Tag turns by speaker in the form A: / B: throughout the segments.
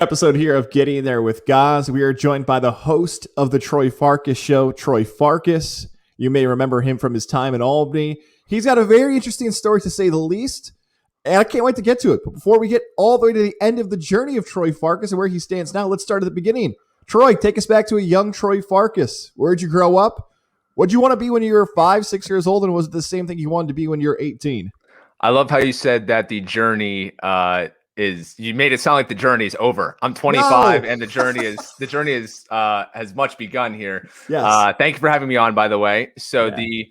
A: Episode here of Getting There with Gaz. We are joined by the host of the Troy Farkas Show, Troy Farkas. You may remember him from his time in Olney. He's got a very interesting story to say the least, and I can't wait to get to it. But before we get all the way to the end of the journey of Troy Farkas and where he stands now, let's start at the beginning. Troy, take us back to a young Troy Farkas. Where'd you grow up? What'd you want to be when you were 5, 6 years old, and was it the same thing you wanted to be when you were 18?
B: I love how you said that the journey you made it sound like the journey is over. I'm 25 and the journey has much begun here.
A: Yes.
B: Thank you for having me on, by the way. So the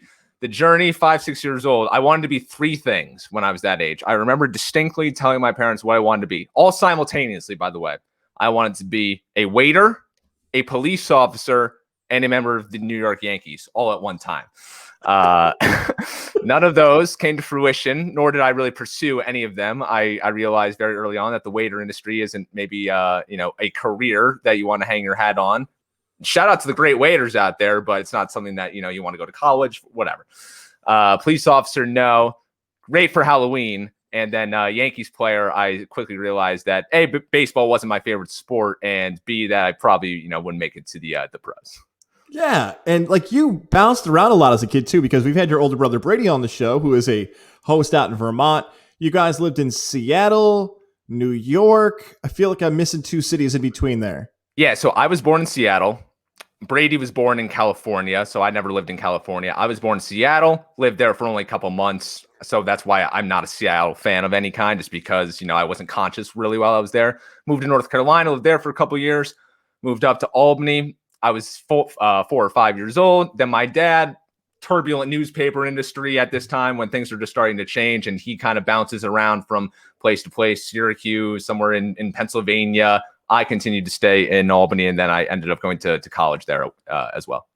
B: journey, 5, 6 years old, I wanted to be 3 things when I was that age. I remember distinctly telling my parents what I wanted to be, all simultaneously, by the way. I wanted to be a waiter, a police officer, and a member of the New York Yankees all at one time. None of those came to fruition, nor did I really pursue any of them. I realized very early on that the waiter industry isn't maybe a career that you want to hang your hat on. Shout out to the great waiters out there, but it's not something that you want to go to college, whatever. Police officer, no. Great for Halloween. And then Yankees player, I quickly realized that A, baseball wasn't my favorite sport, and B, that I probably wouldn't make it to the pros.
A: Yeah, and like you bounced around a lot as a kid too, because we've had your older brother Brady on the show, who is a host out in Vermont. You guys lived in Seattle, New York. I feel like I'm missing 2 cities in between there.
B: Yeah, so I was born in Seattle. Brady was born in California, so I never lived in California. I was born in Seattle, lived there for only a couple months, so that's why I'm not a Seattle fan of any kind, just because I wasn't conscious really while I was there. Moved to North Carolina, lived there for a couple years, moved up to Albany. I was 4 or 5 years old. Then my dad, turbulent newspaper industry at this time when things were just starting to change, and he kind of bounces around from place to place, Syracuse, somewhere in Pennsylvania. I continued to stay in Albany, and then I ended up going to college there as well.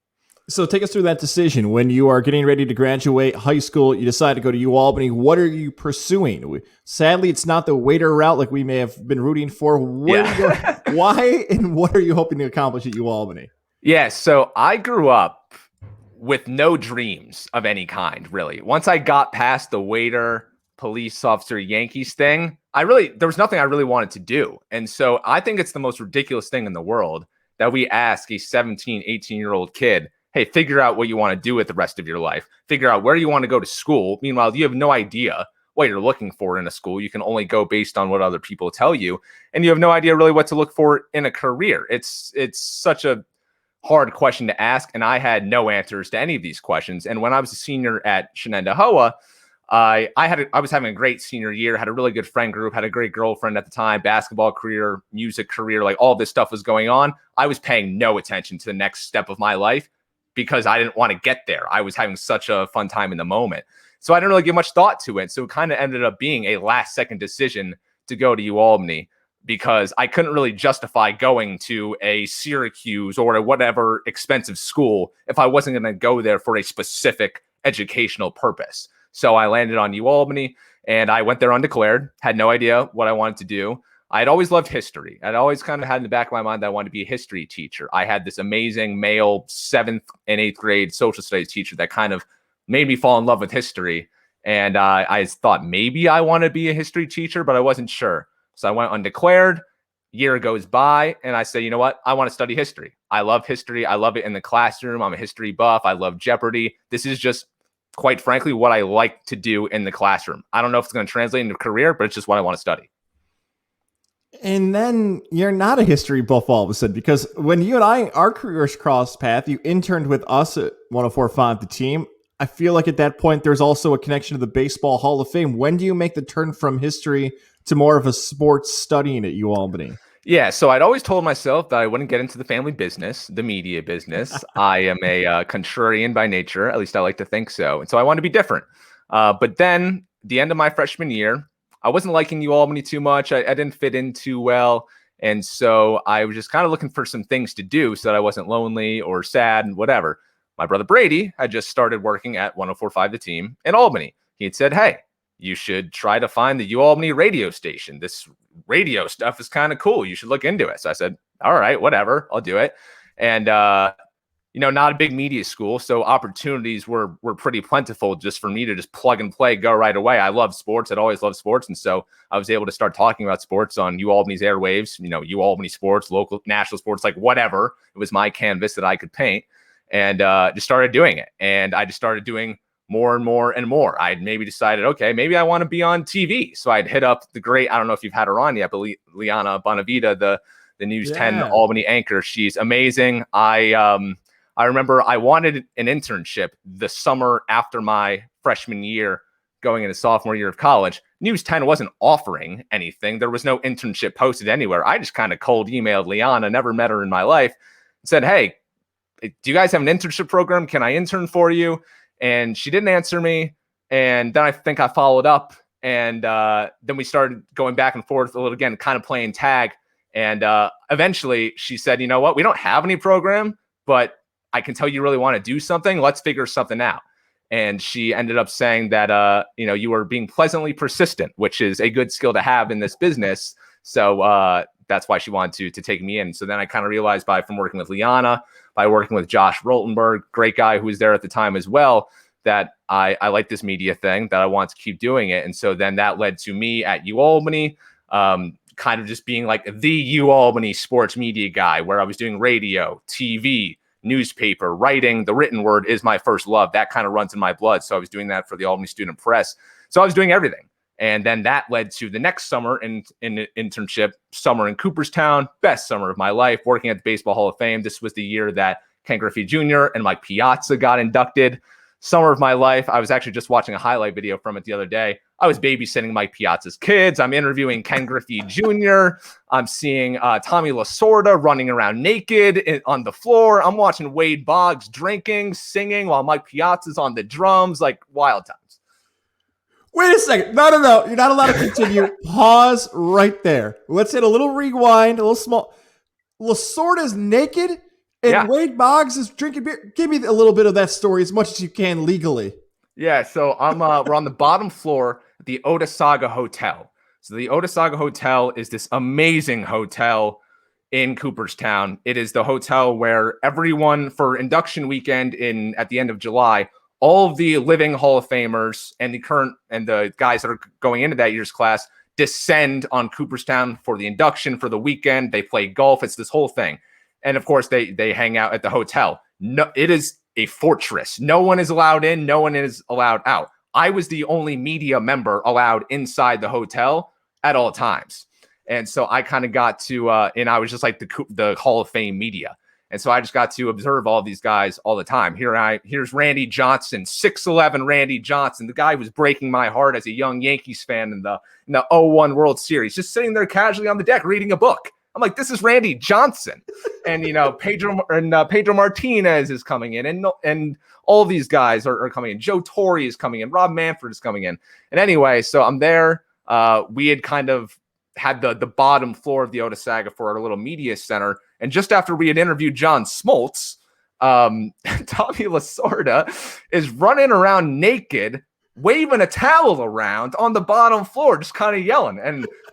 A: So take us through that decision. When you are getting ready to graduate high school, you decide to go to UAlbany. What are you pursuing? Sadly, it's not the waiter route like we may have been rooting for. Why and what are you hoping to accomplish at UAlbany?
B: Yeah, so I grew up with no dreams of any kind, really. Once I got past the waiter, police officer, Yankees thing, there was nothing I really wanted to do. And so I think it's the most ridiculous thing in the world that we ask a 17, 18-year-old kid, hey, figure out what you want to do with the rest of your life. Figure out where you want to go to school. Meanwhile, you have no idea what you're looking for in a school. You can only go based on what other people tell you. And you have no idea really what to look for in a career. It's such a hard question to ask, and I had no answers to any of these questions. And when I was a senior at Shenandoah, I was having a great senior year, had a really good friend group, had a great girlfriend at the time, basketball career, music career, like all this stuff was going on. I was paying no attention to the next step of my life because I didn't want to get there. I was having such a fun time in the moment. So I didn't really give much thought to it. So it kind of ended up being a last second decision to go to UAlbany, because I couldn't really justify going to a Syracuse or a whatever expensive school if I wasn't going to go there for a specific educational purpose. So I landed on UAlbany, and I went there undeclared, had no idea what I wanted to do. I had always loved history. I'd always kind of had in the back of my mind that I wanted to be a history teacher. I had this amazing male 7th and 8th grade social studies teacher that kind of made me fall in love with history. And I thought maybe I want to be a history teacher, but I wasn't sure. So I went undeclared. Year goes by, and I say, you know what? I want to study history. I love history. I love it in the classroom. I'm a history buff. I love Jeopardy. This is just, quite frankly, what I like to do in the classroom. I don't know if it's going to translate into a career, but it's just what I want to study.
A: And then you're not a history buff all of a sudden, because when you and I, our careers crossed path, you interned with us at 104.5 The Team. I feel like at that point, there's also a connection to the Baseball Hall of Fame. When do you make the turn from history to more of a sports studying at UAlbany?
B: Yeah, so I'd always told myself that I wouldn't get into the family business, the media business. I am a contrarian by nature, at least I like to think so. And so I wanted to be different. But then the end of my freshman year, I wasn't liking UAlbany too much. I didn't fit in too well. And so I was just kind of looking for some things to do so that I wasn't lonely or sad and whatever. My brother Brady had just started working at 104.5 The Team in Albany. He had said, hey, you should try to find the UAlbany radio station. This radio stuff is kind of cool. You should look into it. So I said, all right, whatever, I'll do it. And not a big media school, so opportunities were pretty plentiful just for me to just plug and play, go right away. I love sports. I'd always loved sports. And so I was able to start talking about sports on UAlbany's airwaves, UAlbany sports, local, national sports, like whatever. It was my canvas that I could paint, and just started doing it. And I just started doing more and more and more. I'd maybe decided, okay, maybe I want to be on TV. So I'd hit up the great, I don't know if you've had her on yet, but Liana Bonavita, the News 10 Albany anchor. She's amazing. I remember I wanted an internship the summer after my freshman year, going into sophomore year of college. News 10 wasn't offering anything. There was no internship posted anywhere. I just kind of cold emailed Liana, never met her in my life, said, hey, do you guys have an internship program? Can I intern for you? And she didn't answer me. And then I think I followed up. And then we started going back and forth a little again, kind of playing tag. And eventually she said, you know what? We don't have any program, but I can tell you really want to do something. Let's figure something out. And she ended up saying that, you were being pleasantly persistent, which is a good skill to have in this business. So that's why she wanted to take me in. So then I kind of realized from working with Liana, by working with Josh Roltenberg, great guy who was there at the time as well, that I like this media thing, that I want to keep doing it. And so then that led to me at UAlbany, kind of just being like the UAlbany sports media guy, where I was doing radio, TV, newspaper, writing. The written word is my first love. That kind of runs in my blood. So I was doing that for the Albany Student Press. So I was doing everything. And then that led to the next summer in internship, summer in Cooperstown, best summer of my life, working at the Baseball Hall of Fame. This was the year that Ken Griffey Jr. and Mike Piazza got inducted. Summer of my life. I was actually just watching a highlight video from it the other day. I was babysitting Mike Piazza's kids. I'm interviewing Ken Griffey Jr. I'm seeing Tommy Lasorda running around naked on the floor. I'm watching Wade Boggs drinking, singing while Mike Piazza's on the drums, like wild times.
A: Wait a second. No. You're not allowed to continue. Pause right there. Let's hit a little rewind, a little small. Lasorda's naked and Wade Boggs is drinking beer. Give me a little bit of that story as much as you can legally.
B: Yeah, so we're on the bottom floor at the Otesaga Hotel. So the Otesaga Hotel is this amazing hotel in Cooperstown. It is the hotel where everyone, for induction weekend at the end of July, all of the living Hall of Famers and the guys that are going into that year's class descend on Cooperstown for the induction for the weekend. They play golf. It's this whole thing. And of course, they hang out at the hotel. No, it is a fortress. No one is allowed in. No one is allowed out. I was the only media member allowed inside the hotel at all times. And so I kind of got to, and I was just like the Hall of Fame media. And so I just got to observe all these guys all the time. Here's Randy Johnson, 6'11" Randy Johnson, the guy who was breaking my heart as a young Yankees fan in the 2001 World Series, just sitting there casually on the deck reading a book. I'm like, this is Randy Johnson. And, Pedro Martinez is coming in, and all these guys are coming in. Joe Torre is coming in. Rob Manfred is coming in. And anyway, so I'm there. We had kind of had the bottom floor of the Otesaga for our little media center. And just after we had interviewed John Smoltz, Tommy Lasorda is running around naked, waving a towel around on the bottom floor, just kind of yelling.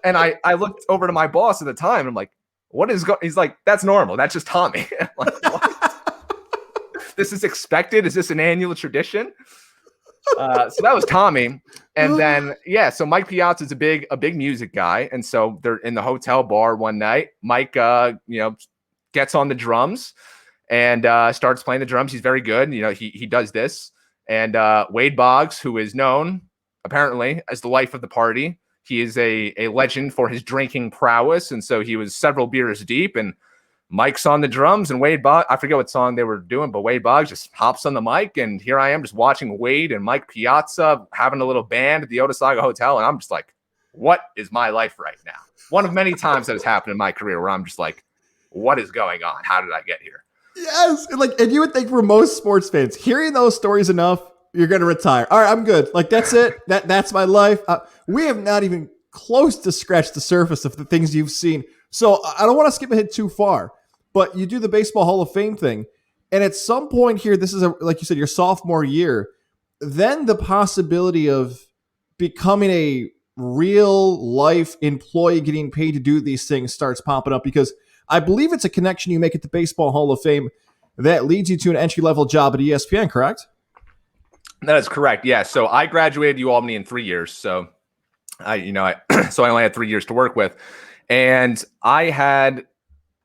B: And I looked over to my boss at the time. And I'm like, what is going? He's like, that's normal. That's just Tommy. I'm like, what? This is expected. Is this an annual tradition? So that was Tommy. And then, so Mike Piazza is a big music guy. And so they're in the hotel bar one night. Mike, gets on the drums and starts playing the drums. He's very good. He does this. And Wade Boggs, who is known apparently as the life of the party, he is a legend for his drinking prowess. And so he was several beers deep, and Mike's on the drums, and Wade Boggs, I forget what song they were doing, but Wade Boggs just hops on the mic, and here I am just watching Wade and Mike Piazza having a little band at the Otesaga Hotel, and I'm just like, what is my life right now? One of many times that has happened in my career where I'm just like, what is going on? How did I get here?
A: Yes, and you would think for most sports fans, hearing those stories enough, you're going to retire. All right, I'm good. Like, that's it. That's my life. We have not even close to scratch the surface of the things you've seen. So I don't want to skip ahead too far, but you do the Baseball Hall of Fame thing. And at some point here, this is, like you said, your sophomore year, then the possibility of becoming a real life employee getting paid to do these things starts popping up, because I believe it's a connection you make at the Baseball Hall of Fame. that leads you to an entry-level job at ESPN, correct?
B: That is correct. Yeah. So I graduated UAlbany in 3 years. So so I only had 3 years to work with. And I had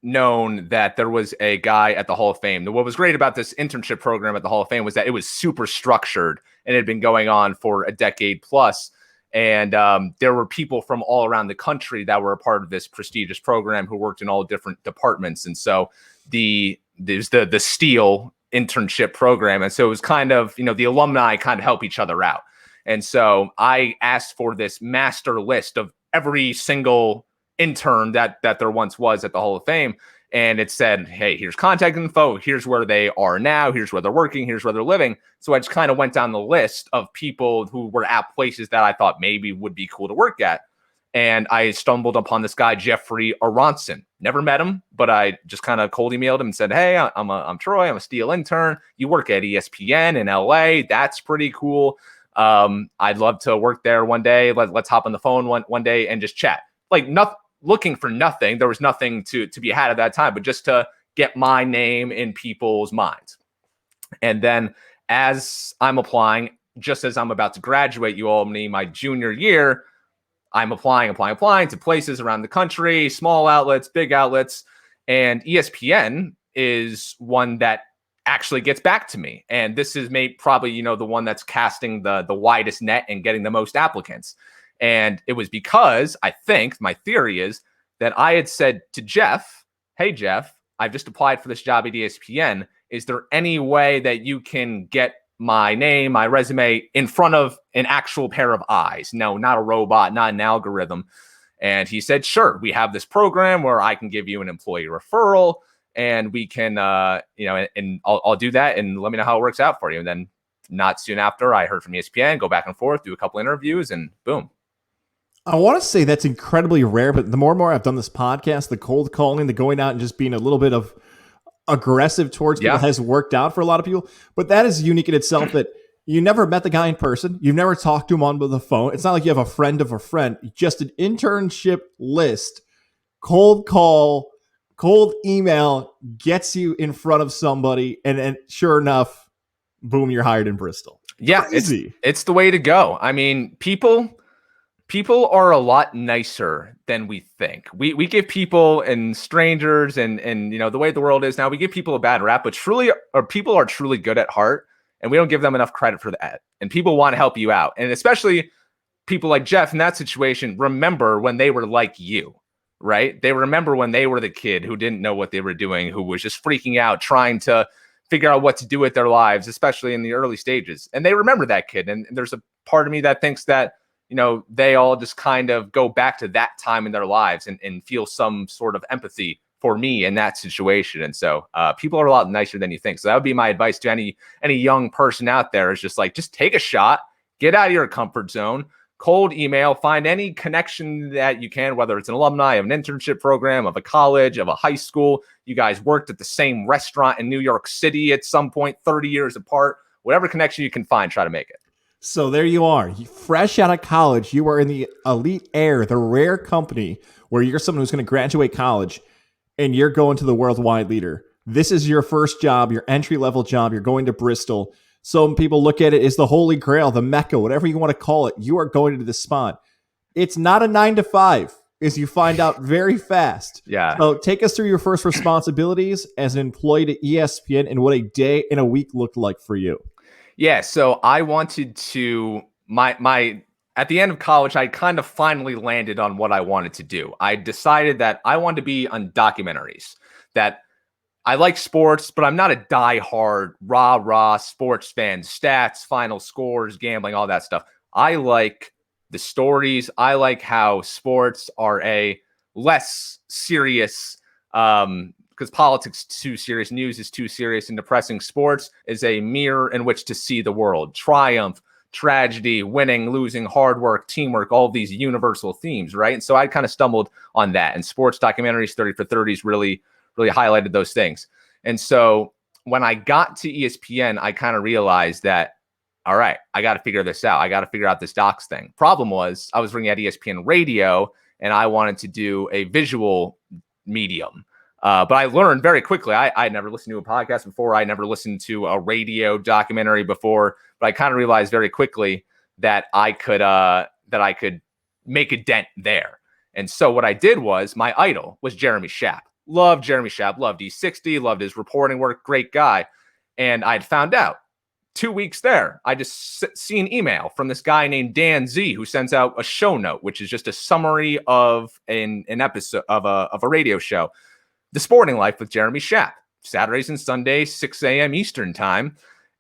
B: known that there was a guy at the Hall of Fame. What was great about this internship program at the Hall of Fame was that it was super structured and it had been going on for a decade plus. And there were people from all around the country that were a part of this prestigious program who worked in all different departments. And so there's the STEEL internship program. And so it was kind of, the alumni kind of help each other out. And so I asked for this master list of every single intern that there once was at the Hall of Fame. And it said, hey, here's contact info. Here's where they are now. Here's where they're working. Here's where they're living. So I just kind of went down the list of people who were at places that I thought maybe would be cool to work at. And I stumbled upon this guy, Jeffrey Aronson. Never met him, but I just kind of cold emailed him and said, hey, I'm Troy. I'm a STEEL intern. You work at ESPN in LA. That's pretty cool. I'd love to work there one day. Let's hop on the phone one day and just chat. Like, nothing, looking for nothing. There was nothing to be had at that time, but just to get my name in people's minds. And then as I'm applying, just as I'm about to graduate UAlbany my junior year, I'm applying to places around the country, small outlets, big outlets, and ESPN is one that actually gets back to me. And this is probably, the one that's casting the widest net and getting the most applicants. And it was because I think my theory is that I had said to Jeff, hey, Jeff, I've just applied for this job at ESPN. Is there any way that you can get my name, my resume in front of an actual pair of eyes? No, not a robot, not an algorithm. And he said, sure, we have this program where I can give you an employee referral and we can, and I'll do that and let me know how it works out for you. And then not soon after, I heard from ESPN, go back and forth, do a couple interviews, and boom.
A: I want to say that's incredibly rare, but the more and more I've done this podcast, the cold calling, the going out and just being a little bit of aggressive towards people has worked out for a lot of people. But that is unique in itself that you never met the guy in person. You've never talked to him on the phone. It's not like you have a friend of a friend. Just an internship list, cold call, cold email gets you in front of somebody. And sure enough, boom, you're hired in Bristol.
B: Yeah, it's the way to go. I mean, people are a lot nicer than we think. We give people and strangers and the way the world is now, we give people a bad rap, but people are truly good at heart, and we don't give them enough credit for that. And people want to help you out. And especially people like Jeff in that situation, remember when they were like you, right? They remember when they were the kid who didn't know what they were doing, who was just freaking out, trying to figure out what to do with their lives, especially in the early stages. And they remember that kid. And there's a part of me that thinks that, they all just kind of go back to that time in their lives and feel some sort of empathy for me in that situation. And so people are a lot nicer than you think. So that would be my advice to any young person out there, is just take a shot, get out of your comfort zone, cold email, find any connection that you can, whether it's an alumni of an internship program, of a college, of a high school. You guys worked at the same restaurant in New York City at some point, 30 years apart, whatever connection you can find, try to make it.
A: So there you are, fresh out of college. You are in the elite air, the rare company where you're someone who's going to graduate college and you're going to the worldwide leader. This is your first job, your entry-level job. You're going to Bristol. Some people look at it as the Holy Grail, the Mecca, whatever you want to call it. You are going to this spot. It's not a 9-to-5, as you find out very fast.
B: Yeah.
A: So take us through your first responsibilities as an employee to ESPN and what a day and a week looked like for you.
B: Yeah, so I wanted to at the end of college, I kind of finally landed on what I wanted to do. I decided that I wanted to be on documentaries, that I like sports, but I'm not a diehard rah sports fan, stats, final scores, gambling, all that stuff. I like the stories. I like how sports are a less serious, because politics is too serious, news is too serious and depressing. Sports is a mirror in which to see the world. Triumph, tragedy, winning, losing, hard work, teamwork, all these universal themes, right? And so I kind of stumbled on that. And sports documentaries, 30 for 30s, really highlighted those things. And so when I got to ESPN, I kind of realized that, all right, I got to figure this out. I got to figure out this docs thing. Problem was, I was working at ESPN radio, and I wanted to do a visual medium. But I learned very quickly. I never listened to a podcast before. I never listened to a radio documentary before. But I kind of realized very quickly that I could make a dent there. And so what I did was, my idol was Jeremy Schapp. Loved Jeremy Schapp. Loved E60. Loved his reporting work. Great guy. And I'd found out 2 weeks there, I just see an email from this guy named Dan Z, who sends out a show note, which is just a summary of an episode of a radio show, The Sporting Life with Jeremy Schapp, Saturdays and Sundays, 6 a.m. Eastern time.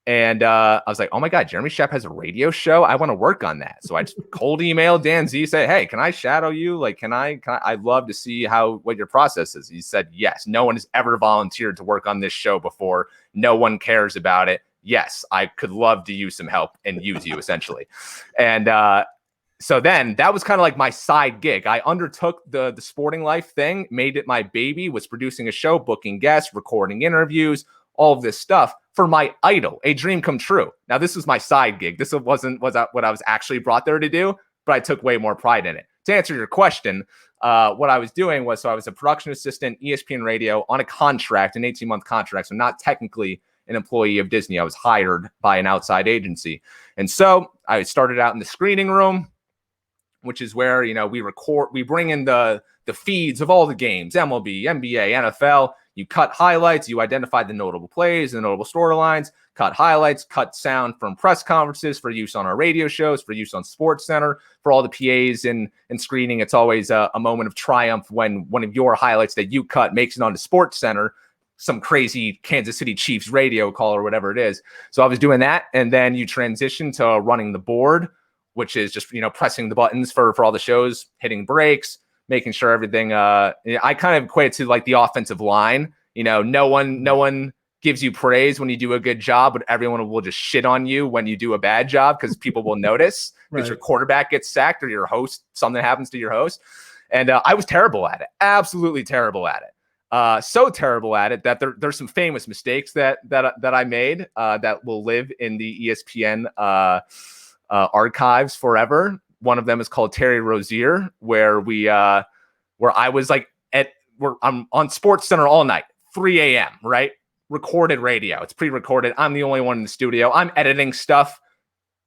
B: And I was like, oh my God, Jeremy Schapp has a radio show. I want to work on that. So I just cold emailed Dan Z, say, hey, can I shadow you? Like, I'd love to see what your process is. He said, yes, no one has ever volunteered to work on this show before. No one cares about it. Yes, I could love to use some help and use you essentially. And so then that was kind of like my side gig. I undertook the Sporting Life thing, made it my baby, was producing a show, booking guests, recording interviews, all of this stuff for my idol, a dream come true. Now, this was my side gig. This wasn't what I was actually brought there to do, but I took way more pride in it. To answer your question, what I was doing was, so I was a production assistant, ESPN Radio, on a contract, an 18-month contract, so not technically an employee of Disney. I was hired by an outside agency. And so I started out in the screening room, which is where, we bring in the feeds of all the games, MLB, NBA, NFL. You cut highlights, you identify the notable plays, the notable storylines, cut highlights, cut sound from press conferences for use on our radio shows, for use on SportsCenter, for all the PAs and screening. It's always a moment of triumph when one of your highlights that you cut makes it onto SportsCenter, some crazy Kansas City Chiefs radio call or whatever it is. So I was doing that. And then you transition to running the board, which is just, pressing the buttons for all the shows, hitting breaks, making sure everything, I kind of equate it to like the offensive line. No one gives you praise when you do a good job, but everyone will just shit on you when you do a bad job because people will notice because your quarterback gets sacked or your host, something happens to your host. And I was terrible at it, absolutely terrible at it. So terrible at it that there's some famous mistakes that I made that will live in the ESPN archives forever. One of them is called Terry Rozier, where I was like I'm on SportsCenter all night, 3 a.m., right? Recorded radio. It's pre-recorded. I'm the only one in the studio. I'm editing stuff.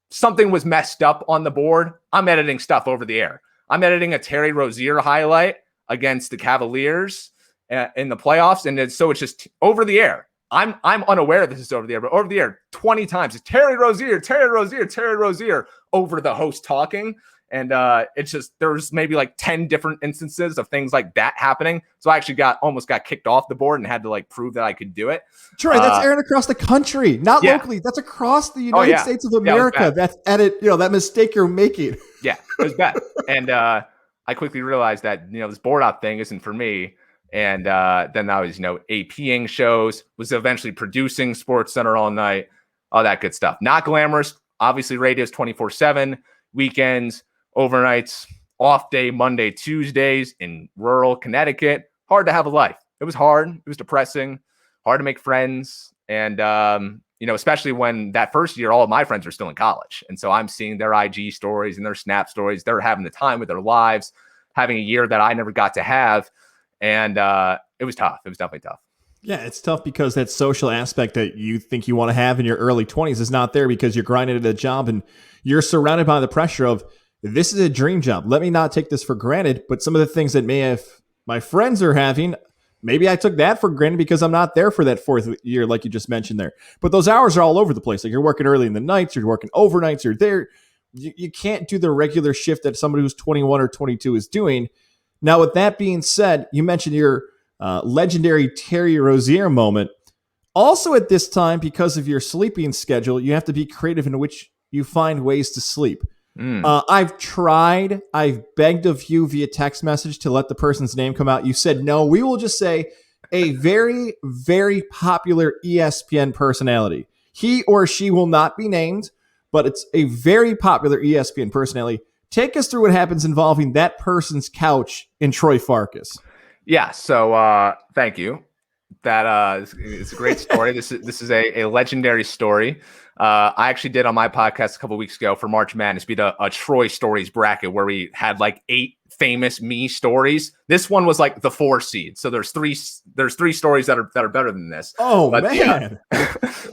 B: Something was messed up on the board. I'm editing stuff over the air. I'm editing a Terry Rozier highlight against the Cavaliers in the playoffs. And so it's just over the air. I'm unaware this is over the air, but over the air 20 times. It's Terry Rozier, Terry Rozier, Terry Rozier over the host talking. And it's just, there's maybe like 10 different instances of things like that happening. So I actually almost got kicked off the board and had to like prove that I could do it.
A: Troy, that's airing across the country, not locally. That's across the United States of America. That's edit, that mistake you're making.
B: Yeah, it was bad. And I quickly realized that, this board op thing isn't for me. And then I was, APing shows, was eventually producing SportsCenter all night, all that good stuff. Not glamorous. Obviously, radio's 24/7, weekends, overnights, off day, Monday, Tuesdays in rural Connecticut. Hard to have a life. It was hard. It was depressing, hard to make friends. And, especially when that first year, all of my friends are still in college. And so I'm seeing their IG stories and their Snap stories. They're having the time with their lives, having a year that I never got to have. And it was tough. It was definitely tough.
A: Yeah, it's tough because that social aspect that you think you want to have in your early 20s is not there because you're grinding at a job and you're surrounded by the pressure of, this is a dream job. Let me not take this for granted. But some of the things that my friends are having, maybe I took that for granted because I'm not there for that fourth year, like you just mentioned there. But those hours are all over the place. Like you're working early in the nights, you're working overnights, you're there. You can't do the regular shift that somebody who's 21 or 22 is doing. Now, with that being said, you mentioned your legendary Terry Rozier moment. Also at this time, because of your sleeping schedule, you have to be creative in which you find ways to sleep. I've begged of you via text message to let the person's name come out. You said, no, we will just say a very, very popular ESPN personality. He or she will not be named, but it's a very popular ESPN personality. Take us through what happens involving that person's couch in Troy Farkas.
B: Yeah. So thank you. that it's a great story. This is a legendary story. I actually did on my podcast a couple weeks ago for March Madness. We did a Troy Stories bracket where we had like 8 famous me stories. This one was like the 4 seed. So there's three stories that are better than this.
A: Oh, man.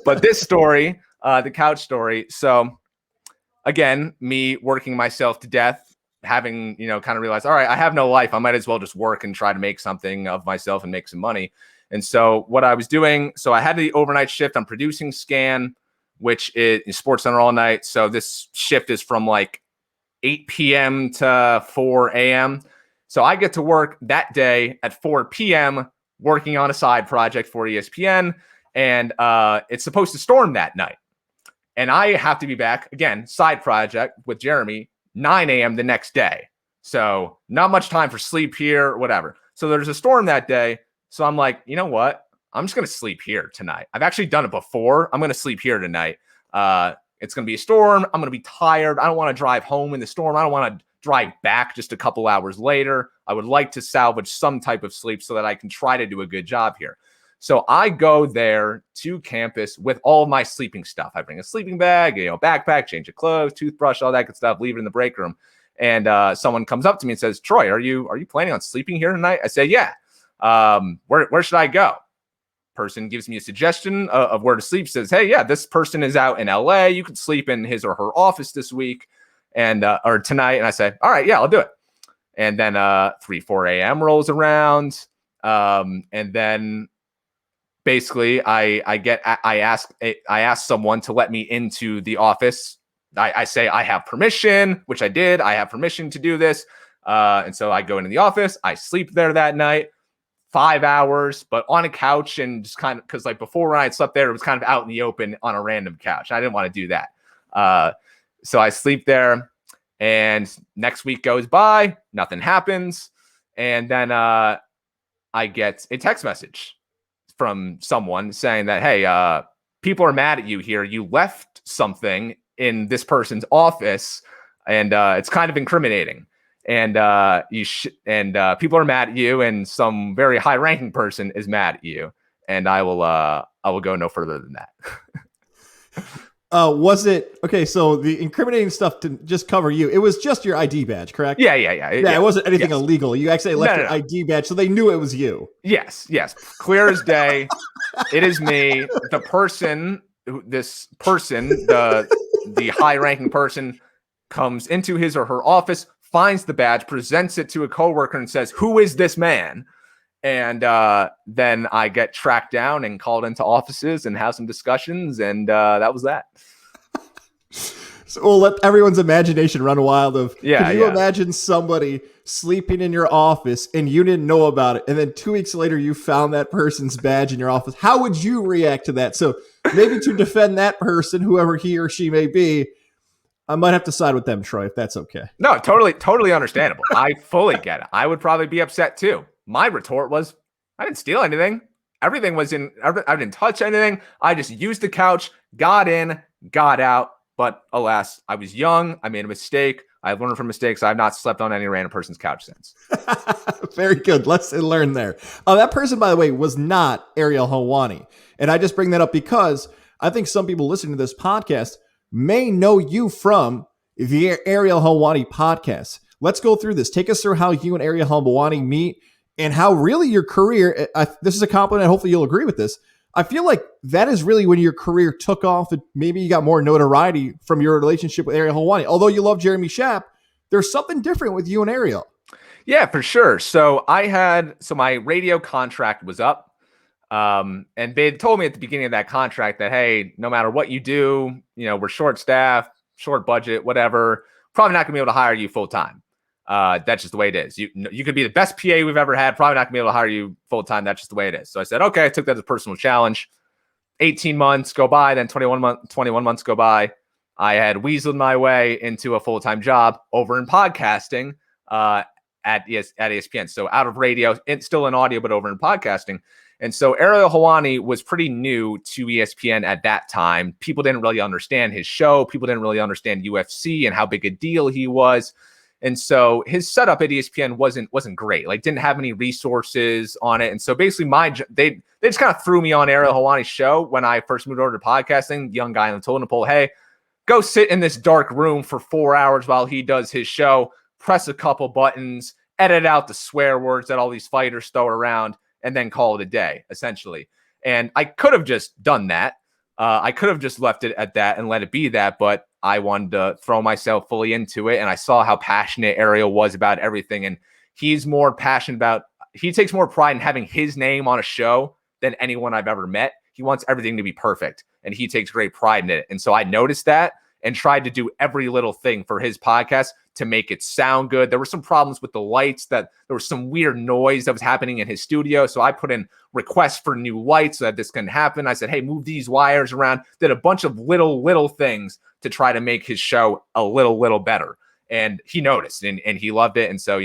B: But this story, the couch story. So again, me working myself to death, having, kind of realized, all right, I have no life. I might as well just work and try to make something of myself and make some money. And so what I was doing, so I had the overnight shift. I'm producing Scan, which is Sports Center all night. So this shift is from like 8 p.m. to 4 a.m. So I get to work that day at 4 p.m. working on a side project for ESPN. And it's supposed to storm that night. And I have to be back, again, side project with Jeremy, 9 a.m. the next day. So not much time for sleep here or whatever. So there's a storm that day. So I'm like, you know what? I'm just going to sleep here tonight. I've actually done it before. I'm going to sleep here tonight. It's going to be a storm. I'm going to be tired. I don't want to drive home in the storm. I don't want to drive back just a couple hours later. I would like to salvage some type of sleep so that I can try to do a good job here. So I go there to campus with all of my sleeping stuff. I bring a sleeping bag, backpack, change of clothes, toothbrush, all that good stuff, leave it in the break room. And someone comes up to me and says, Troy, are you planning on sleeping here tonight? I say, yeah. Where should I go? Person gives me a suggestion of where to sleep, says, hey, yeah, this person is out in LA. You could sleep in his or her office this week or tonight. And I say, all right, yeah, I'll do it. And then 4 a.m. rolls around. And then basically I ask someone to let me into the office. I say I have permission, which I did. I have permission to do this. And so I go into the office. I sleep there that night. 5 hours, but on a couch, and just kind of, because like before when I had slept there, it was kind of out in the open on a random couch. I didn't want to do that. So I sleep there, and next week goes by, nothing happens. And then I get a text message from someone saying that, hey, people are mad at you here. You left something in this person's office, and it's kind of incriminating. And people are mad at you, and some very high-ranking person is mad at you. And I will go no further than that.
A: Was it okay? So the incriminating stuff to just cover you, it was just your ID badge, correct?
B: Yeah.
A: It wasn't anything illegal. You actually left your ID badge, so they knew it was you.
B: Yes, clear as day. It is me. The person, the high-ranking person, comes into his or her office, finds the badge, presents it to a coworker, and says, "Who is this man?" And then I get tracked down and called into offices and have some discussions, and that was that.
A: So we'll let everyone's imagination run wild. Can you imagine somebody sleeping in your office and you didn't know about it, and then 2 weeks later you found that person's badge in your office? How would you react to that? So maybe to defend that person, whoever he or she may be, I might have to side with them, Troy, if that's okay.
B: No, totally understandable. I fully get it. I would probably be upset too. My retort was, I didn't steal anything. Everything was I didn't touch anything. I just used the couch, got in, got out. But alas, I was young. I made a mistake. I've learned from mistakes. I've not slept on any random person's couch since.
A: Very good. Lesson learned there. That person, by the way, was not Ariel Helwani. And I just bring that up because I think some people listening to this podcast may know you from the Ariel Helwani podcast. Let's go through this. Take us through how you and Ariel Helwani meet and how really your career, this is a compliment, hopefully you'll agree with this. I feel like that is really when your career took off and maybe you got more notoriety from your relationship with Ariel Helwani. Although you love Jeremy Schapp, there's something different with you and Ariel.
B: Yeah, for sure. So my radio contract was up. And they told me at the beginning of that contract that, hey, no matter what you do, we're short staffed, short budget, whatever, probably not gonna be able to hire you full time. That's just the way it is. You could be the best PA we've ever had, probably not gonna be able to hire you full time. That's just the way it is. So I said, okay, I took that as a personal challenge. 18 months go by, then 21 months go by. I had weaseled my way into a full-time job over in podcasting at ESPN. So out of radio, it's still in audio, but over in podcasting. And so Ariel Helwani was pretty new to ESPN at that time. People didn't really understand his show. People didn't really understand UFC and how big a deal he was. And so his setup at ESPN wasn't great. Like, didn't have any resources on it. And so basically they they just kind of threw me on Ariel Helwani's show when I first moved over to podcasting. Young guy on the totem pole, hey, go sit in this dark room for 4 hours while he does his show, press a couple buttons, edit out the swear words that all these fighters throw around, and then call it a day, essentially. And I could have just done that. I could have just left it at that and let it be that, but I wanted to throw myself fully into it. And I saw how passionate Ariel was about everything. And he's more passionate about, he takes more pride in having his name on a show than anyone I've ever met. He wants everything to be perfect, and he takes great pride in it. And so I noticed that and tried to do every little thing for his podcast to make it sound good. There were some problems with the lights, that there was some weird noise that was happening in his studio. So I put in requests for new lights so that this can happen. I said, hey, move these wires around, did a bunch of little things to try to make his show a little better. And he noticed and he loved it. And so,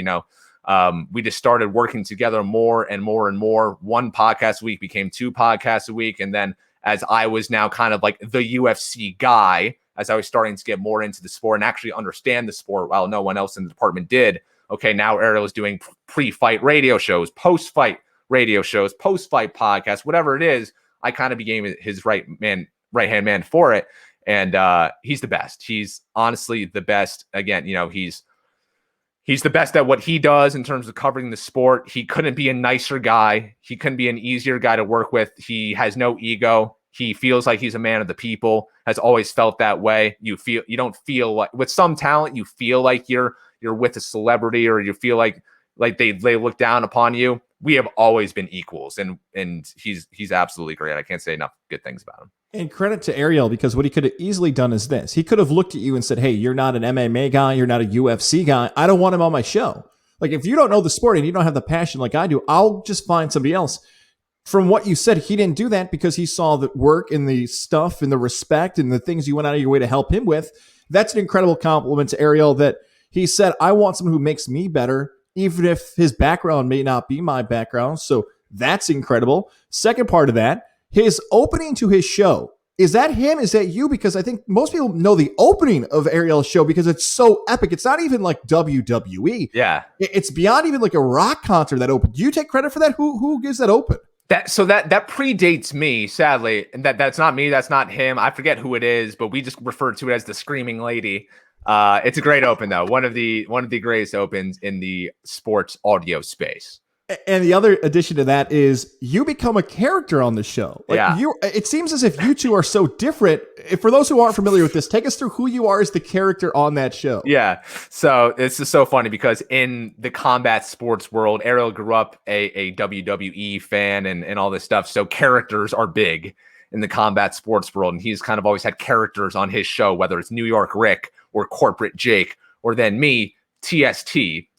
B: we just started working together more and more and more. One podcast a week became 2 podcasts a week. And then as I was now kind of like the UFC guy, as I was starting to get more into the sport and actually understand the sport while no one else in the department did. Okay, now Ariel is doing pre-fight radio shows, post-fight radio shows, post-fight podcasts, whatever it is. I kind of became his right-hand man for it. And he's the best. He's honestly the best. Again, he's the best at what he does in terms of covering the sport. He couldn't be a nicer guy. He couldn't be an easier guy to work with. He has no ego. He feels like he's a man of the people, has always felt that way. You don't feel like, with some talent, you feel like you're with a celebrity, or you feel like they look down upon you. We have always been equals, and he's absolutely great. I can't say enough good things about him.
A: And credit to Ariel, because what he could have easily done is this. He could have looked at you and said, hey, you're not an MMA guy. You're not a UFC guy. I don't want him on my show. Like, if you don't know the sport and you don't have the passion like I do, I'll just find somebody else. From what you said, he didn't do that because he saw the work and the stuff and the respect and the things you went out of your way to help him with. That's an incredible compliment to Ariel, that he said, I want someone who makes me better, even if his background may not be my background. So that's incredible. Second part of that, his opening to his show. Is that him? Is that you? Because I think most people know the opening of Ariel's show because it's so epic. It's not even like WWE.
B: Yeah.
A: It's beyond even like a rock concert that opened. Do you take credit for that? Who gives that open?
B: That predates me, sadly, and that's not me. That's not him. I forget who it is, but we just refer to it as the Screaming Lady. It's a great open, though. One of the greatest opens in the sports audio space.
A: And the other addition to that is you become a character on the show. It seems as if you two are so different. For those who aren't familiar with this, take us through who you are as the character on that show.
B: Yeah. So it's just so funny because in the combat sports world, Ariel grew up a WWE fan and all this stuff. So characters are big in the combat sports world. And he's kind of always had characters on his show, whether it's New York Rick or Corporate Jake, or then me, TST,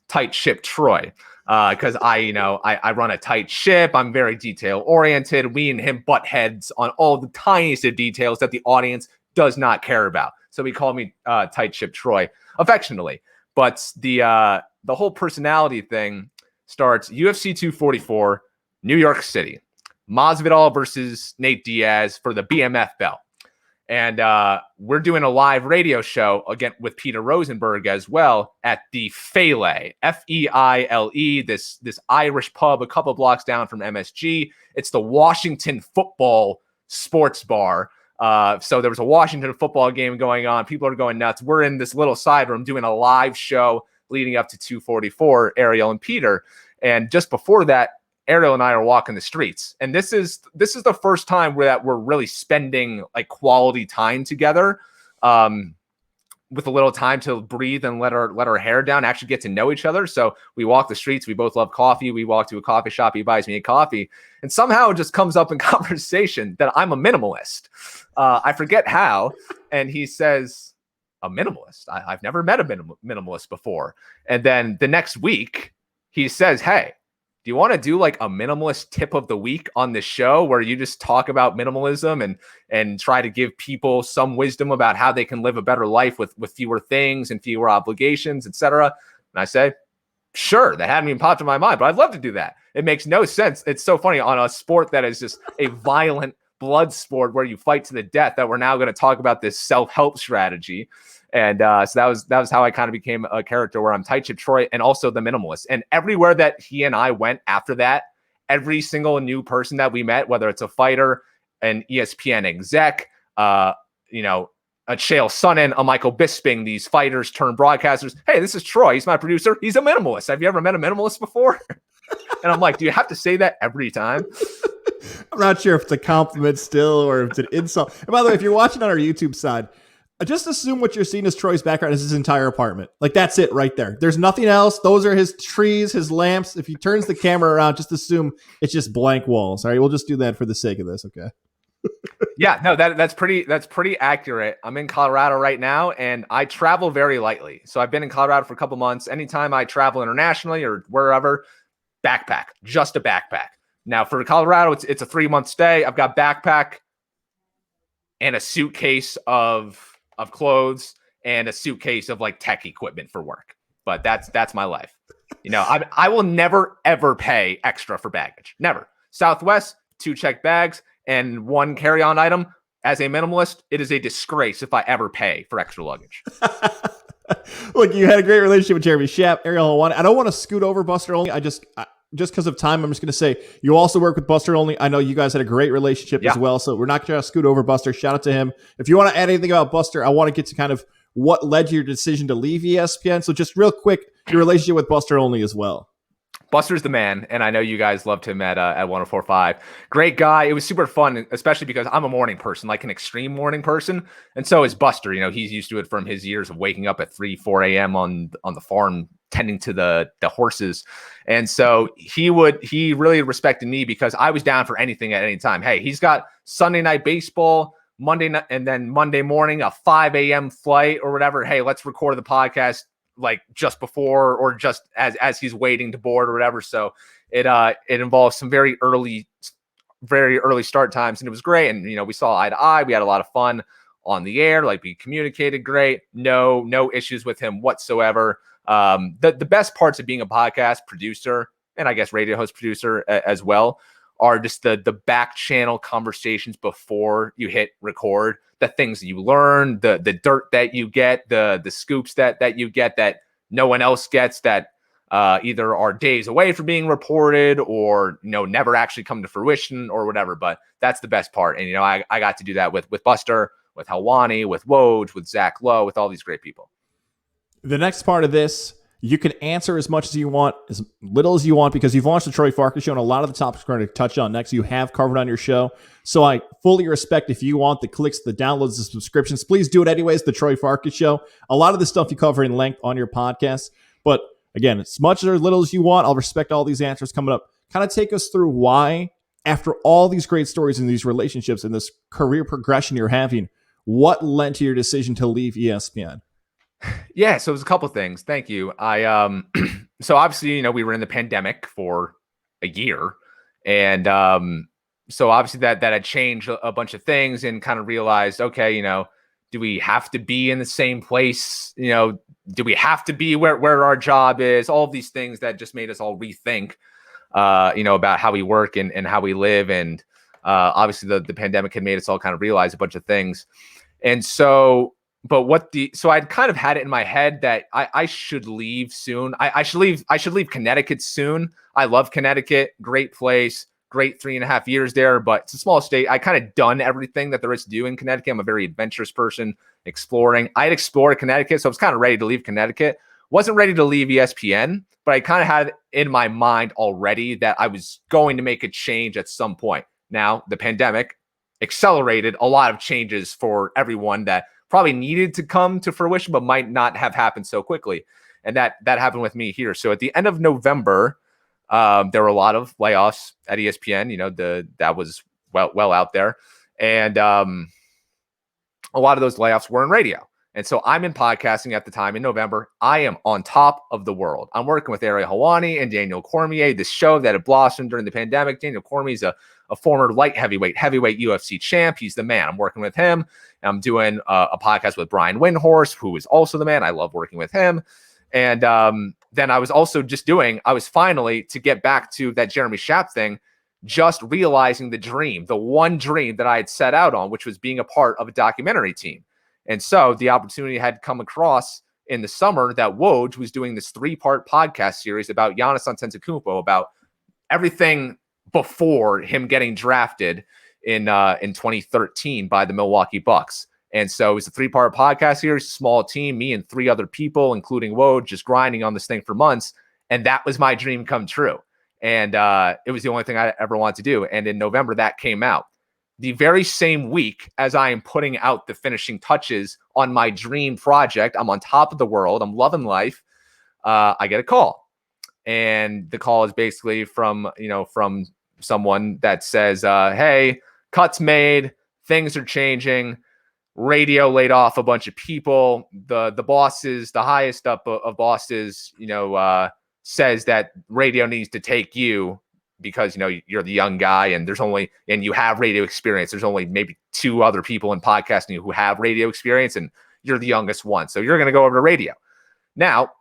B: Tight Ship Troy. Because I run a tight ship. I'm very detail oriented. We and him butt heads on all the tiniest of details that the audience does not care about. So he called me Tight Ship Troy affectionately. But the whole personality thing starts UFC 244, New York City. Masvidal versus Nate Diaz for the BMF belt. And we're doing a live radio show again with Peter Rosenberg as well at the Feile, Feile, this Irish pub a couple blocks down from MSG. It's the Washington football sports bar. So there was a Washington football game going on. People are going nuts. We're in this little side room doing a live show leading up to 244, Ariel and Peter. And just before that, Ariel and I are walking the streets, and this is the first time that we're really spending like quality time together, with a little time to breathe and let our hair down, actually get to know each other. So we walk the streets. We both love coffee. We walk to a coffee shop. He buys me a coffee, and somehow it just comes up in conversation that I'm a minimalist. I forget how, and he says, "A minimalist? I've never met a minimalist before." And then the next week, he says, "Hey, do you want to do like a minimalist tip of the week on this show where you just talk about minimalism and try to give people some wisdom about how they can live a better life with fewer things and fewer obligations, etc.?" And I say, sure, that hadn't even popped in my mind, but I'd love to do that. It makes no sense. It's so funny on a sport that is just a violent blood sport where you fight to the death that we're now going to talk about this self-help strategy. And so that was how I kind of became a character where I'm Tight Ship Troy and also the minimalist. And everywhere that he and I went after that, every single new person that we met, whether it's a fighter, an ESPN exec, a Chael Sonnen, a Michael Bisping, these fighters turned broadcasters. Hey, this is Troy. He's my producer. He's a minimalist. Have you ever met a minimalist before? And I'm like, do you have to say that every time?
A: I'm not sure if it's a compliment still or if it's an insult. And by the way, if you're watching on our YouTube side, just assume what you're seeing as Troy's background is his entire apartment. Like, that's it right there. There's nothing else. Those are his trees, his lamps. If he turns the camera around, just assume it's just blank walls. All right, we'll just do that for the sake of this, okay?
B: Yeah, no, that's pretty accurate. I'm in Colorado right now, and I travel very lightly. So I've been in Colorado for a couple months. Anytime I travel internationally or wherever, backpack, just a backpack. Now for Colorado, it's a 3-month stay. I've got backpack and a suitcase of clothes and a suitcase of like tech equipment for work. But that's my life. I will never ever pay extra for baggage. Never. Southwest, 2 checked bags and 1 carry-on item. As a minimalist, it is a disgrace if I ever pay for extra luggage.
A: Look, you had a great relationship with Jeremy Schapp, Ariel Helwani. I don't want to scoot over Buster Olney. Just because of time, I'm just going to say you also work with Buster Olney. I know you guys had a great relationship as well, so we're not going to scoot over Buster. Shout out to him. If you want to add anything about Buster, I want to get to kind of what led to your decision to leave ESPN. So just real quick, your relationship with Buster Olney as well.
B: Buster's the man, and I know you guys loved him at 104.5. Great guy. It was super fun, especially because I'm a morning person, like an extreme morning person, and so is Buster. He's used to it from his years of waking up at 4 a.m. on the farm tending to the horses. And so he really respected me because I was down for anything at any time. Hey, he's got Sunday night baseball, Monday night, and then Monday morning, a 5 a.m. flight or whatever. Hey, let's record the podcast like just before or just as he's waiting to board or whatever. So it involves some very early start times, and it was great. And we saw eye to eye. We had a lot of fun on the air. Like, we communicated great. No issues with him whatsoever. The best parts of being a podcast producer, and I guess radio host producer as well, are just the back channel conversations before you hit record. The things that you learn, the dirt that you get, the scoops that you get that no one else gets, that either are days away from being reported or never actually come to fruition or whatever. But that's the best part. And I got to do that with Buster, with Helwani, with Woj, with Zach Lowe, with all these great people.
A: The next part of this, you can answer as much as you want, as little as you want, because you've launched the Troy Farkas Show, and a lot of the topics we're going to touch on next you have covered on your show. So I fully respect if you want the clicks, the downloads, the subscriptions. Please do it anyways, the Troy Farkas Show. A lot of the stuff you cover in length on your podcast. But again, as much or little as you want, I'll respect all these answers coming up. Kind of take us through why, after all these great stories and these relationships and this career progression you're having, what led to your decision to leave ESPN?
B: Yeah, so it was a couple things. Thank you. So obviously, we were in the pandemic for a year, and so obviously that had changed a bunch of things, and kind of realized, okay, do we have to be in the same place? Do we have to be where our job is? All of these things that just made us all rethink, about how we work and how we live, and obviously the pandemic had made us all kind of realize a bunch of things, and so. But so I'd kind of had it in my head that I should leave soon. I should leave Connecticut soon. I love Connecticut. Great place. Great 3.5 years there, but it's a small state. I kind of done everything that there is to do in Connecticut. I'm a very adventurous person, exploring. I had explored Connecticut, so I was kind of ready to leave Connecticut. Wasn't ready to leave ESPN, but I kind of had in my mind already that I was going to make a change at some point. Now, the pandemic accelerated a lot of changes for everyone that probably needed to come to fruition, but might not have happened so quickly. And that happened with me here. So at the end of November, there were a lot of layoffs at ESPN. That was well out there. And a lot of those layoffs were in radio. And so I'm in podcasting at the time in November. I am on top of the world. I'm working with Ariel Helwani and Daniel Cormier, this show that had blossomed during the pandemic. Daniel Cormier is a former light heavyweight UFC champ. He's the man. I'm working with him. I'm doing a podcast with Brian Windhorst, who is also the man. I love working with him. And then I was also I was finally, to get back to that Jeremy Schapp thing, just realizing the one dream that I had set out on, which was being a part of a documentary team. And so the opportunity had come across in the summer that Woj was doing this 3-part podcast series about Giannis Antetokounmpo, about everything before him getting drafted in 2013 by the Milwaukee Bucks. And so it's a 3-part podcast here, small team, me and 3 other people, including Woj, just grinding on this thing for months. And that was my dream come true. And it was the only thing I ever wanted to do. And in November, that came out. The very same week as I am putting out the finishing touches on my dream project, I'm on top of the world, I'm loving life, I get a call. And the call is basically from someone that says, hey, cuts made, things are changing, radio laid off a bunch of people. The bosses, the highest up of bosses, says that radio needs to take you because, you're the young guy and you have radio experience. There's only maybe 2 other people in podcasting who have radio experience and you're the youngest one. So you're going to go over to radio. Now,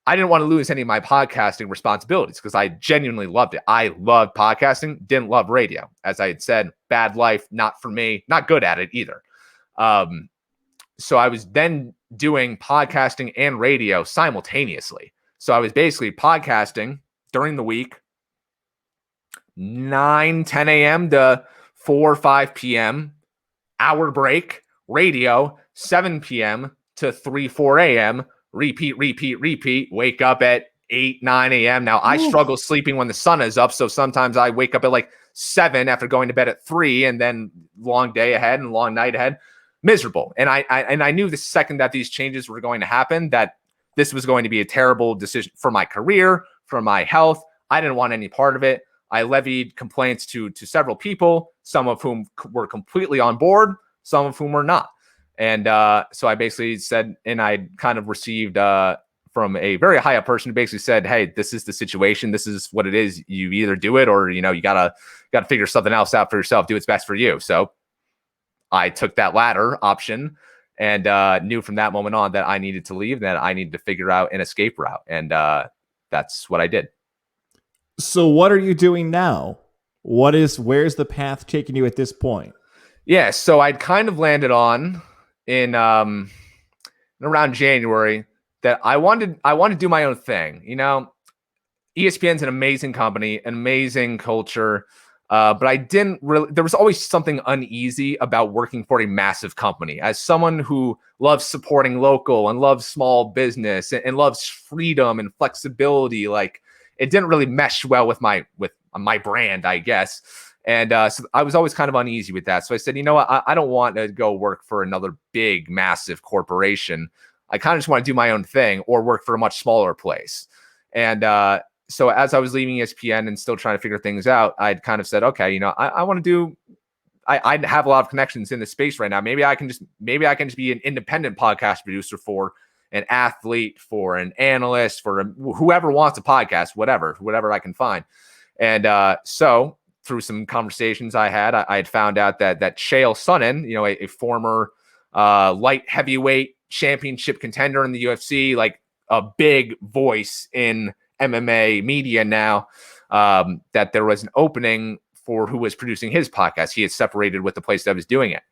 B: I didn't want to lose any of my podcasting responsibilities because I genuinely loved it. I loved podcasting, didn't love radio. As I had said, bad life, not for me, not good at it either. So I was then doing podcasting and radio simultaneously. So I was basically podcasting during the week, 9, 10 a.m. to 4 or 5 p.m., hour break, radio, 7 p.m. to 3, 4 a.m., repeat, wake up at 8, 9 a.m. Now, I struggle sleeping when the sun is up, so sometimes I wake up at like 7 after going to bed at 3, and then long day ahead and long night ahead. Miserable. And I knew the second that these changes were going to happen that this was going to be a terrible decision for my career, for my health. I didn't want any part of it. I levied complaints to several people, some of whom were completely on board, some of whom were not. And so I basically said, and I kind of received from a very high up person who basically said, hey, this is the situation. This is what it is. You either do it or, you gotta figure something else out for yourself. Do what's best for you. So I took that latter option and knew from that moment on that I needed to leave, that I needed to figure out an escape route. And that's what I did.
A: So what are you doing now? Where's the path taking you at this point?
B: Yeah. So I'd kind of landed on in around January that I wanted to do my own thing. ESPN's an amazing company, an amazing culture. But I didn't really, there was always something uneasy about working for a massive company. As someone who loves supporting local and loves small business and loves freedom and flexibility, like it didn't really mesh well with my brand, I guess. And so I was always kind of uneasy with that. So I said, I don't want to go work for another big, massive corporation. I kind of just want to do my own thing or work for a much smaller place. And so as I was leaving ESPN and still trying to figure things out, I'd kind of said, okay, I want to do, I have a lot of connections in this space right now. Maybe I can just be an independent podcast producer for an athlete, for an analyst, for whoever wants a podcast, whatever I can find. And so through some conversations I had found out that Chael Sonnen, a former light heavyweight championship contender in the UFC, like a big voice in MMA media now, that there was an opening for who was producing his podcast. He had separated with the place that was doing it.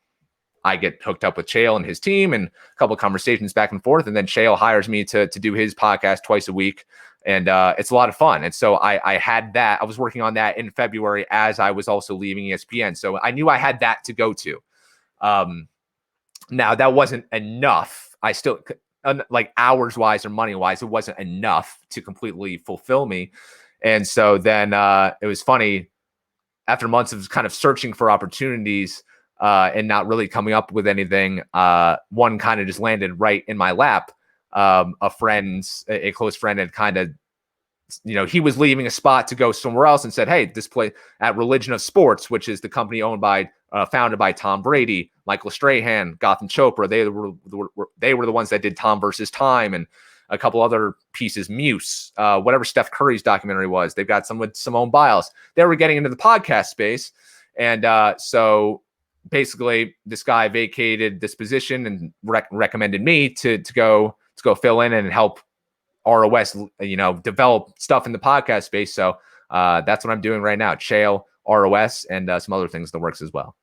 B: I get hooked up with Chael and his team and a couple of conversations back and forth. And then Chael hires me to do his podcast twice a week. And it's a lot of fun. And so I had that. I was working on that in February as I was also leaving ESPN. So I knew I had that to go to. Now, that wasn't enough. I still, like hours wise or money wise, it wasn't enough to completely fulfill me. And so then it was funny, after months of kind of searching for opportunities and not really coming up with anything, one kind of just landed right in my lap. A close friend had kind of, he was leaving a spot to go somewhere else and said, hey, this play at Religion of Sports, which is the company founded by Tom Brady, Michael Strahan, Gotham Chopra. They were the ones that did Tom versus Time and a couple other pieces, Muse, whatever Steph Curry's documentary was. They've got some with Simone Biles. They were getting into the podcast space. And so basically this guy vacated this position and recommended me to go fill in and help ROS, develop stuff in the podcast space. So that's what I'm doing right now. Chael, ROS, and some other things in the works as well.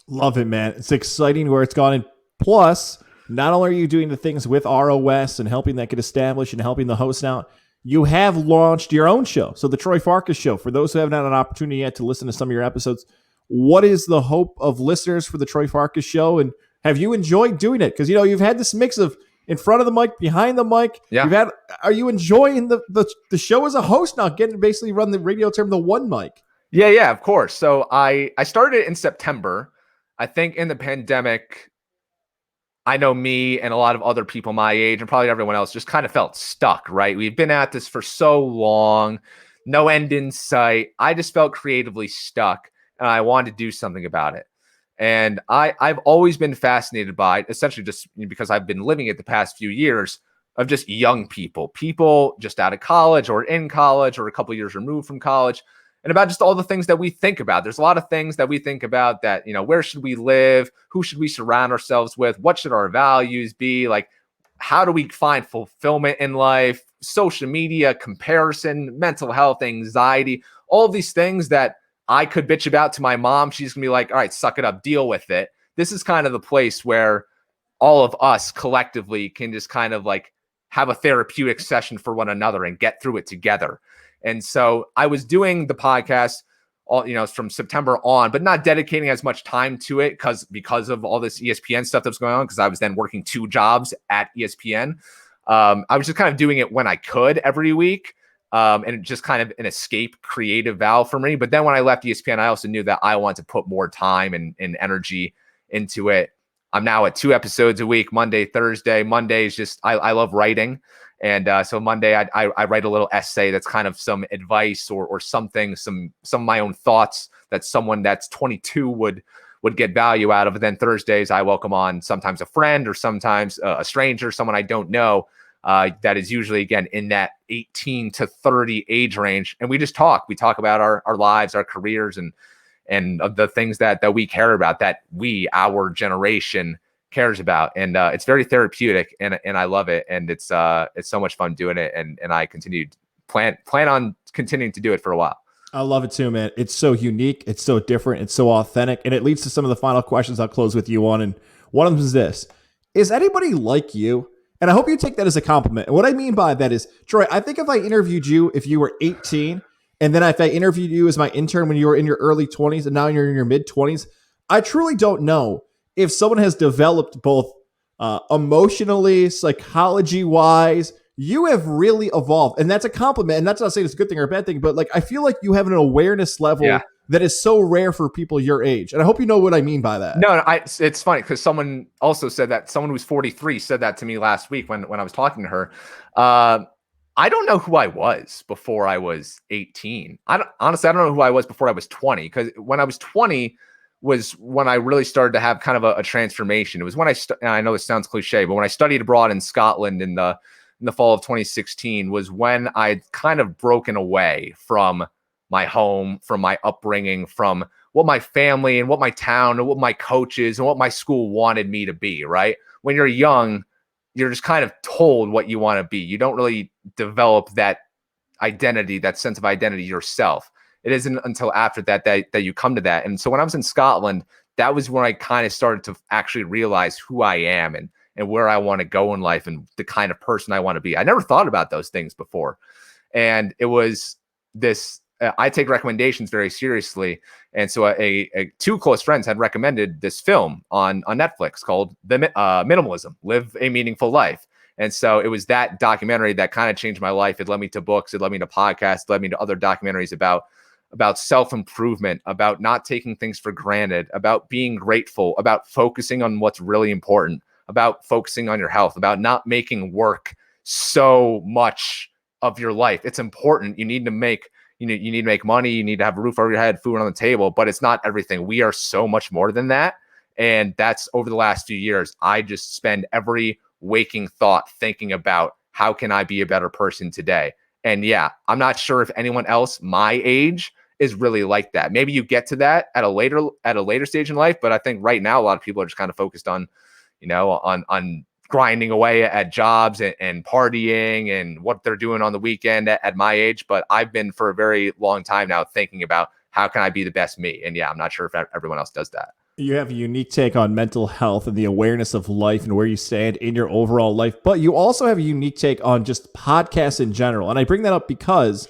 A: Love it, man. It's exciting where it's gone. And plus, not only are you doing the things with ROS and helping that get established and helping the host out, you have launched your own show. So the Troy Farkas Show, for those who haven't had an opportunity yet to listen to some of your episodes, what is the hope of listeners for the Troy Farkas Show? And have you enjoyed doing it? Because, you've had this mix of in front of the mic, behind the mic.
B: Yeah.
A: Are you enjoying the show as a host now, getting to basically run the radio term, the one mic?
B: Yeah, of course. So I started in September. I think in the pandemic, I know me and a lot of other people my age and probably everyone else just kind of felt stuck, right? We've been at this for so long, no end in sight. I just felt creatively stuck and I wanted to do something about it. And I've always been fascinated by it, essentially just because I've been living it the past few years, of just young people just out of college or in college or a couple of years removed from college, and about just all the things that we think about. There's a lot of things that we think about that, where should we live? Who should we surround ourselves with? What should our values be? Like, how do we find fulfillment in life? Social media, comparison, mental health, anxiety, all of these things that I could bitch about to my mom. She's gonna be like, all right, suck it up, deal with it. This is kind of the place where all of us collectively can just kind of like have a therapeutic session for one another and get through it together. And so I was doing the podcast from September on, but not dedicating as much time to it because of all this ESPN stuff that's going on, because I was then working 2 jobs at ESPN. I was just kind of doing it when I could every week. And just kind of an escape creative valve for me. But then when I left ESPN, I also knew that I wanted to put more time and energy into it. I'm now at 2 episodes a week, Monday, Thursday. Monday is just, I love writing. And so Monday, I write a little essay that's kind of some advice or something, some of my own thoughts that someone that's 22 would get value out of. And then Thursdays, I welcome on sometimes a friend or sometimes a stranger, someone I don't know. That is usually, again, in that 18 to 30 age range. And we just talk. We talk about our lives, our careers, and the things that we care about, that our generation cares about. And it's very therapeutic, and I love it. And it's so much fun doing it. And I plan on continuing to do it for a while.
A: I love it too, man. It's so unique. It's so different. It's so authentic. And it leads to some of the final questions I'll close with you on. And one of them is this: is anybody like you? And I hope you take that as a compliment. And what I mean by that is, Troy, I think if I interviewed you if you were 18, and then if I interviewed you as my intern when you were in your early 20s and now you're in your mid 20s, I truly don't know if someone has developed both emotionally, psychology-wise. You have really evolved. And that's a compliment. And that's not saying it's a good thing or a bad thing, but like, I feel like you have an awareness level that is so rare for people your age. And I hope you know what I mean by that.
B: No, it's funny because someone also said that. Someone who's 43 said that to me last week when I was talking to her. I don't know who I was before I was 18. Honestly, I don't know who I was before I was 20, because when I was 20 was when I really started to have kind of a transformation. It was when and I know this sounds cliche, but when I studied abroad in Scotland in the fall of 2016 was when I'd kind of broken away from my home, from my upbringing, from what my family and what my town and what my coaches and what my school wanted me to be, right? When you're young, you're just kind of told what you want to be. You don't really develop that identity, that sense of identity yourself. It isn't until after that you come to that. And so when I was in Scotland, that was when I kind of started to actually realize who I am and where I want to go in life and the kind of person I want to be. I never thought about those things before. And it was this, I take recommendations very seriously. And so a 2 close friends had recommended this film on Netflix called Minimalism, Live a Meaningful Life. And so it was that documentary that kind of changed my life. It led me to books. It led me to podcasts, it led me to other documentaries about self-improvement, about not taking things for granted, about being grateful, about focusing on what's really important, about focusing on your health, about not making work so much of your life. It's important. You need to make money. You need to have a roof over your head, food on the table, but it's not everything. We are so much more than that. And that's over the last few years. I just spend every waking thought thinking about how can I be a better person today? And yeah, I'm not sure if anyone else my age is really like that. Maybe you get to that at a later stage in life, but I think right now a lot of people are just kind of focused on, on grinding away at jobs and partying and what they're doing on the weekend at my age. But I've been for a very long time now thinking about how can I be the best me? And yeah, I'm not sure if everyone else does that.
A: You have a unique take on mental health and the awareness of life and where you stand in your overall life, but you also have a unique take on just podcasts in general. And I bring that up because,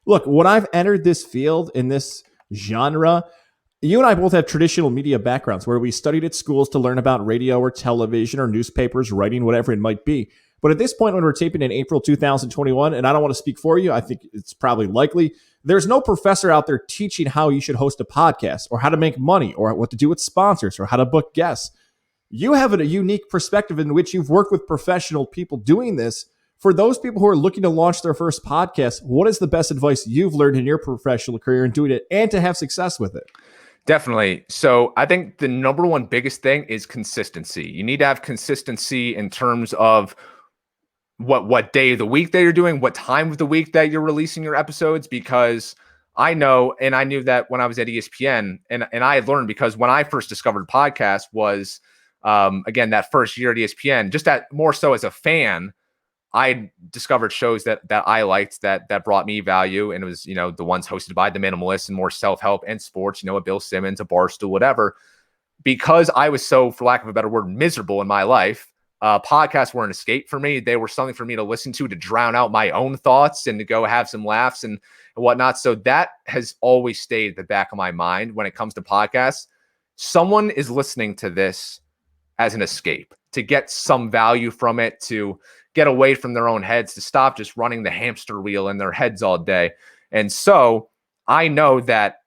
A: look, when I've entered this field in this genre, you and I both have traditional media backgrounds where we studied at schools to learn about radio or television or newspapers, writing, whatever it might be. But at this point, when we're taping in April 2021, and I don't want to speak for you, I think it's probably likely, there's no professor out there teaching how you should host a podcast or how to make money or what to do with sponsors or how to book guests. You have a unique perspective in which you've worked with professional people doing this. For those people who are looking to launch their first podcast, what is the best advice you've learned in your professional career in doing it and to have success with it?
B: Definitely. So I think the number one biggest thing is consistency. You need to have consistency in terms of what day of the week that you're doing, what time of the week that you're releasing your episodes, because I know, and I knew that when I was at ESPN, and I had learned, because when I first discovered podcasts was, again, that first year at ESPN, just that more so as a fan, I discovered shows that I liked that brought me value. And it was, the ones hosted by the minimalists and more self-help and sports, a Bill Simmons, a Barstool, whatever. Because I was so, for lack of a better word, miserable in my life, podcasts were an escape for me. They were something for me to listen to drown out my own thoughts and to go have some laughs and whatnot. So that has always stayed at the back of my mind when it comes to podcasts. Someone is listening to this as an escape, to get some value from it, to get away from their own heads, to stop just running the hamster wheel in their heads all day. And so I know that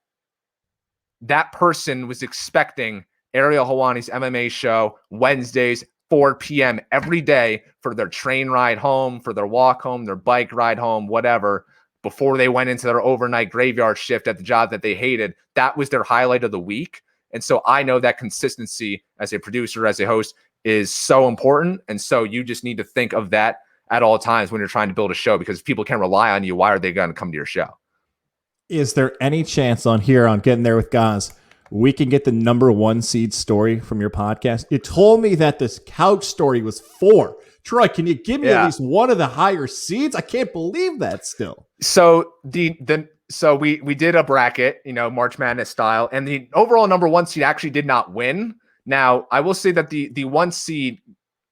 B: that person was expecting Ariel Helwani's MMA show Wednesdays, 4 p.m. every day for their train ride home, for their walk home, their bike ride home, whatever, before they went into their overnight graveyard shift at the job that they hated. That was their highlight of the week. And so I know that consistency as a producer, as a host, is so important. And so you just need to think of that at all times when you're trying to build a show, because if people can't rely on you, why are they going to come to your show?
A: Is there any chance on Getting There with Gaz, we can get the number 1 seed story from your podcast? You told me that this couch story was 4. Troy, can you give me at least one of the higher seeds? I can't believe that still.
B: So so we did a bracket, March Madness style, and the overall number 1 seed actually did not win. Now, I will say that the 1 seed,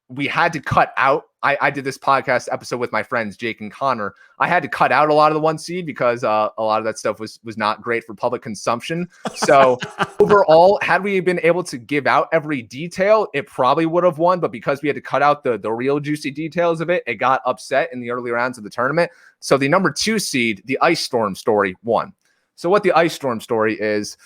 B: we had to cut out. I did this podcast episode with my friends, Jake and Connor. I had to cut out a lot of the 1 seed because a lot of that stuff was not great for public consumption. So overall, had we been able to give out every detail, it probably would have won. But because we had to cut out the real juicy details of it, it got upset in the early rounds of the tournament. So the number 2 seed, the Ice Storm story, won. So what the Ice Storm story is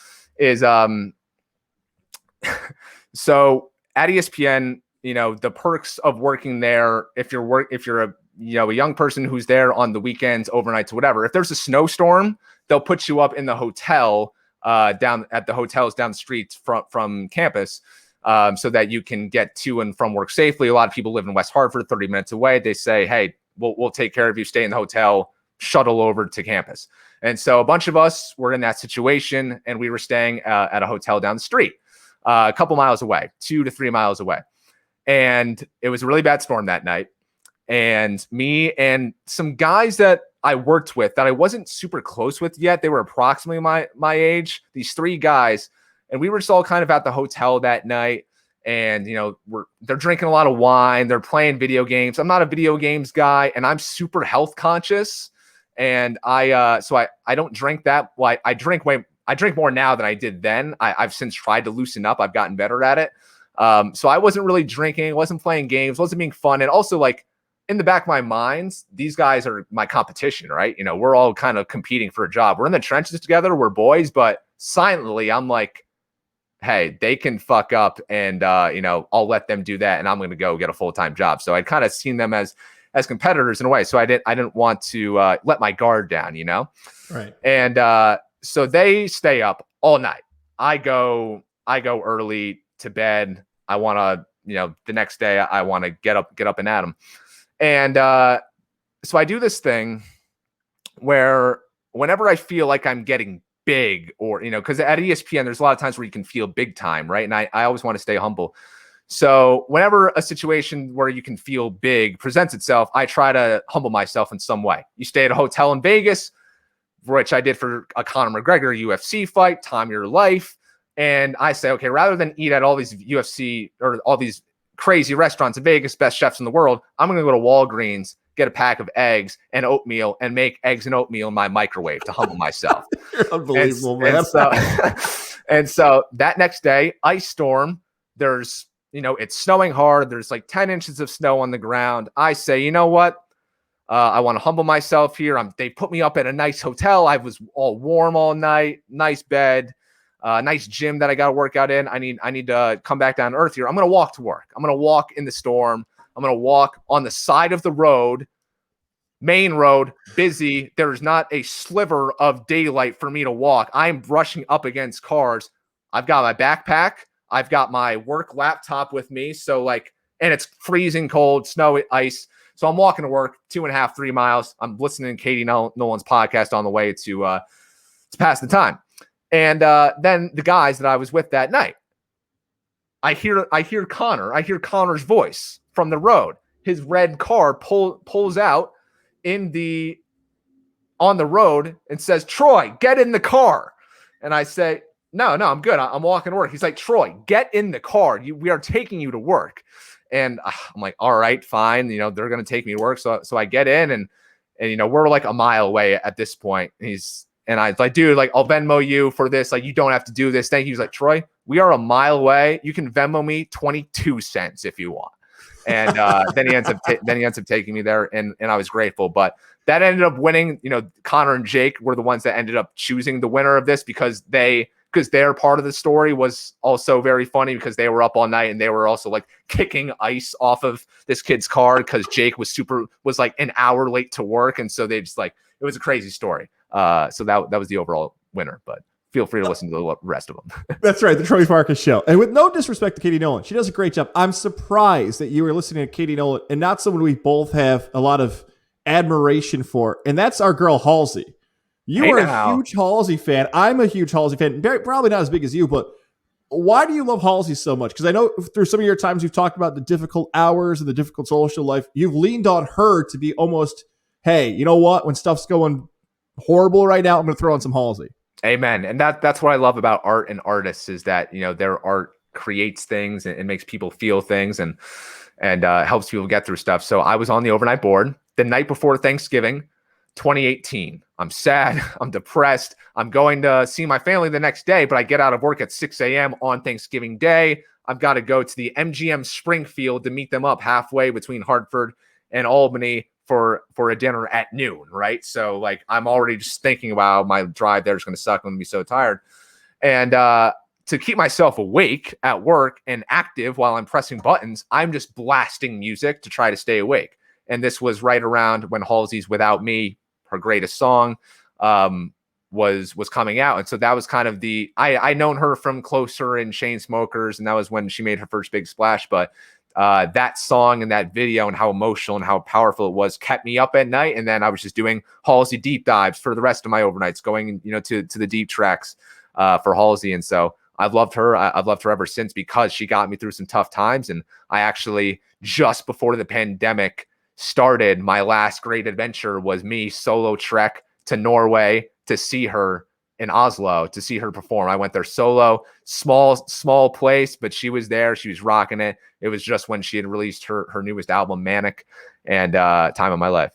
B: so at ESPN, the perks of working there, if you're a young person who's there on the weekends, overnights, whatever, if there's a snowstorm, they'll put you up in the hotel, down at the hotels down the street from campus, so that you can get to and from work safely. A lot of people live in West Hartford, 30 minutes away. They say, hey, we'll take care of you. Stay in the hotel, shuttle over to campus. And so a bunch of us were in that situation, and we were staying at a hotel down the street, a couple miles away, 2 to 3 miles away. And it was a really bad storm that night. And me and some guys that I worked with that I wasn't super close with yet, they were approximately my age, these 3 guys. And we were just all kind of at the hotel that night. And, they're drinking a lot of wine. They're playing video games. I'm not a video games guy, and I'm super health conscious. And I don't drink that. Well, I drink more now than I did then. I've since tried to loosen up. I've gotten better at it. So I wasn't really drinking, wasn't playing games, wasn't being fun. And also, like, in the back of my mind, these guys are my competition, right? We're all kind of competing for a job. We're in the trenches together. We're boys, but silently I'm like, hey, they can fuck up, and, I'll let them do that, and I'm going to go get a full-time job. So I'd kind of seen them as competitors in a way. So I didn't want to let my guard down,
A: Right.
B: And so they stay up all night. I go early to bed. I want to, the next day I want to get up and at them. And so I do this thing where whenever I feel like I'm getting big, or, because at ESPN, there's a lot of times where you can feel big time, right? And I always want to stay humble. So whenever a situation where you can feel big presents itself, I try to humble myself in some way. You stay at a hotel in Vegas, which I did for a Conor McGregor UFC fight, time of your life. And I say, okay, rather than eat at all these UFC or all these crazy restaurants in Vegas, best chefs in the world, I'm going to go to Walgreens, get a pack of eggs and oatmeal, and make eggs and oatmeal in my microwave to humble myself.
A: You're unbelievable, man.
B: And so that next day, ice storm, there's, it's snowing hard. There's like 10 inches of snow on the ground. I say, you know what? I want to humble myself here. They put me up at a nice hotel. I was all warm all night, nice bed, nice gym that I got to work out in. I need to come back down to earth here. I'm going to walk to work. I'm going to walk in the storm. I'm going to walk on the side of the road, main road, busy. There's not a sliver of daylight for me to walk. I'm brushing up against cars. I've got my backpack. I've got my work laptop with me. So and it's freezing cold, snow, ice. So I'm walking to work 2.5, 3 miles. I'm listening to Katie Nolan's podcast on the way to pass the time. And then the guys that I was with that night, I hear Connor. I hear Connor's voice from the road. His red car pulls out on the road and says, "Troy, get in the car." And I say, No, I'm good. I'm walking to work. He's like, "Troy, get in the car. We are taking you to work." And I'm like, all right, fine. They're going to take me to work. So I get in and we're like a mile away at this point. And I was like, "Dude, I'll Venmo you for this. You don't have to do this. Thank you." He's like, "Troy, we are a mile away. You can Venmo me 22 cents if you want." And then he ends up taking me there, and I was grateful. But that ended up winning. Connor and Jake were the ones that ended up choosing the winner of this because their part of the story was also very funny because they were up all night and they were also kicking ice off of this kid's car because Jake was an hour late to work. And so they just it was a crazy story. So that was the overall winner, but feel free to listen to the rest of them.
A: That's right. The Troy Farkas Show. And with no disrespect to Katie Nolan, she does a great job. I'm surprised that you were listening to Katie Nolan and not someone we both have a lot of admiration for. And that's our girl Halsey. You are a huge Halsey fan. I'm a huge Halsey fan. Probably not as big as you, but why do you love Halsey so much? Because I know through some of your times you've talked about the difficult hours and the difficult social life. You've leaned on her to be almost, hey, you know what? When stuff's going horrible right now, I'm going to throw on some Halsey.
B: Amen. And that's what I love about art and artists is that, their art creates things and makes people feel things and helps people get through stuff. So I was on the overnight board the night before Thanksgiving, 2018. I'm sad. I'm depressed. I'm going to see my family the next day, but I get out of work at 6 a.m. on Thanksgiving Day. I've got to go to the MGM Springfield to meet them up halfway between Hartford and Albany for a dinner at noon, right? So I'm already just thinking about my drive there is going to suck. I'm going to be so tired. And to keep myself awake at work and active while I'm pressing buttons, I'm just blasting music to try to stay awake. And this was right around when Halsey's Without Me, her greatest song, was coming out. And so that was kind of I known her from Closer and Chainsmokers, and that was when she made her first big splash. But that song and that video and how emotional and how powerful it was kept me up at night. And then I was just doing Halsey deep dives for the rest of my overnights, going to the deep tracks for Halsey. And so I've loved her. I've loved her ever since because she got me through some tough times. And I actually, just before the pandemic started, my last great adventure was me solo trek to Norway to see her in Oslo, to see her perform. I went there solo, small place, but she was there. She was rocking it. It was just when she had released her newest album, Manic, and Time of My Life.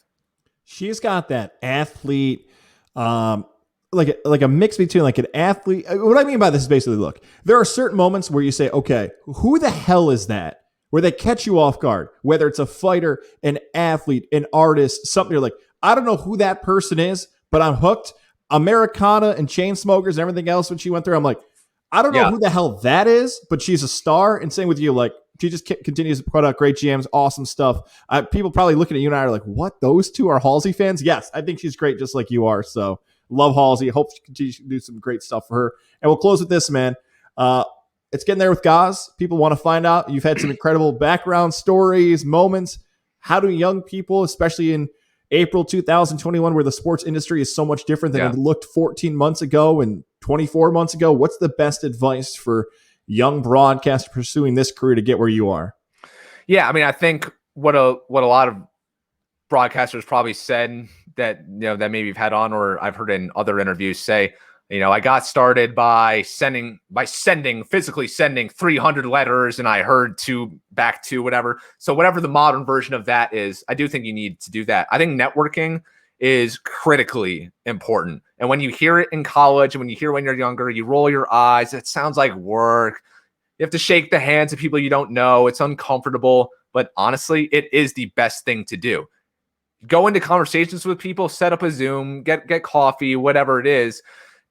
A: She's got that athlete, like a mix between an athlete. What I mean by this is basically, look, there are certain moments where you say, okay, who the hell is that? Where they catch you off guard, whether it's a fighter, an athlete, an artist, something you're like, I don't know who that person is, but I'm hooked. Americana and Chainsmokers and everything else when she went through, I'm like, I don't know who the hell that is, but she's a star. And same with you, she just continues to put out great jams, awesome stuff. People probably looking at you and I are like, what? Those two are Halsey fans? Yes, I think she's great, just like you are. So love Halsey. Hope she continues to do some great stuff for her. And we'll close with this, man. It's Getting There with Gaz. People want to find out. You've had some incredible background stories, moments. How do young people, especially in April 2021, where the sports industry is so much different than it looked 14 months ago and 24 months ago, what's the best advice for young broadcasters pursuing this career to get where you are?
B: Yeah, I mean, I think what a lot of broadcasters probably said that that maybe you've had on or I've heard in other interviews say, I got started by physically sending 300 letters, and I heard back to whatever. So whatever the modern version of that is, I do think you need to do that. I think networking is critically important. And when you hear it in college and when you hear it when you're younger, you roll your eyes. It sounds like work. You have to shake the hands of people you don't know. It's uncomfortable, but honestly, it is the best thing to do. Go into conversations with people, set up a Zoom, get coffee, whatever it is,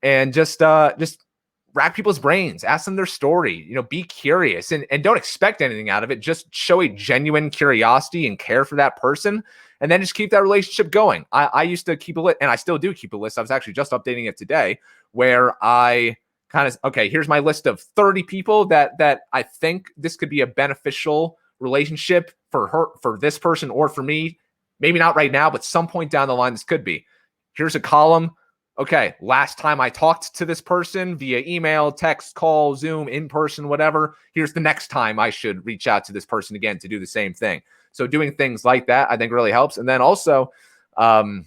B: and just rack people's brains, ask them their story, be curious and don't expect anything out of it. Just show a genuine curiosity and care for that person. And then just keep that relationship going. I used to keep a list, and I still do keep a list. I was actually just updating it today, where I kind of, okay, here's my list of 30 people that I think this could be a beneficial relationship for this person or for me. Maybe not right now, but some point down the line, this could be. Here's a column. Okay, last time I talked to this person via email, text, call, Zoom, in person, whatever. Here's the next time I should reach out to this person again to do the same thing. So doing things like that, I think really helps. And then also, and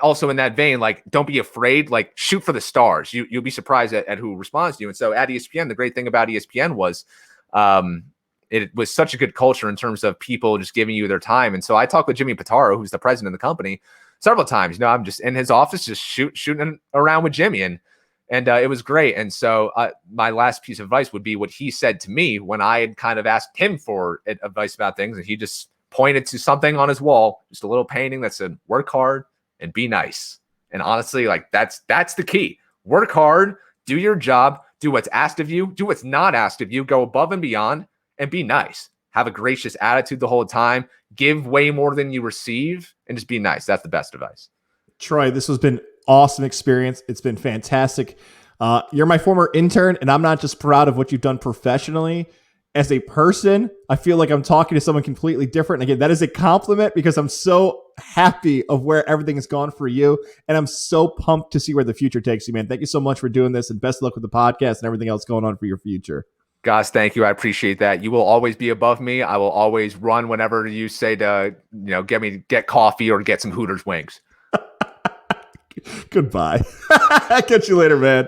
B: also in that vein, like, don't be afraid, like, shoot for the stars. You'll be surprised at who responds to you. And so at ESPN, the great thing about ESPN was it was such a good culture in terms of people just giving you their time. And so I talked with Jimmy Pitaro, who's the president of the company, several times. I'm just in his office, just shooting around with Jimmy, and it was great. And so my last piece of advice would be what he said to me when I had kind of asked him for advice about things, and he just pointed to something on his wall, just a little painting that said, "Work hard and be nice." And honestly, like, that's the key. Work hard, do your job, do what's asked of you, do what's not asked of you, go above and beyond, and be nice. Have a gracious attitude the whole time. Give way more than you receive, and just be nice. That's the best advice.
A: Troy, this has been awesome experience. It's been fantastic. You're my former intern, and I'm not just proud of what you've done professionally. As a person, I feel like I'm talking to someone completely different. And again, that is a compliment, because I'm so happy of where everything has gone for you. And I'm so pumped to see where the future takes you, man. Thank you so much for doing this, and best of luck with the podcast and everything else going on for your future.
B: Guys, thank you. I appreciate that. You will always be above me. I will always run whenever you say to, get coffee or get some Hooters wings.
A: Goodbye. Catch you later, man.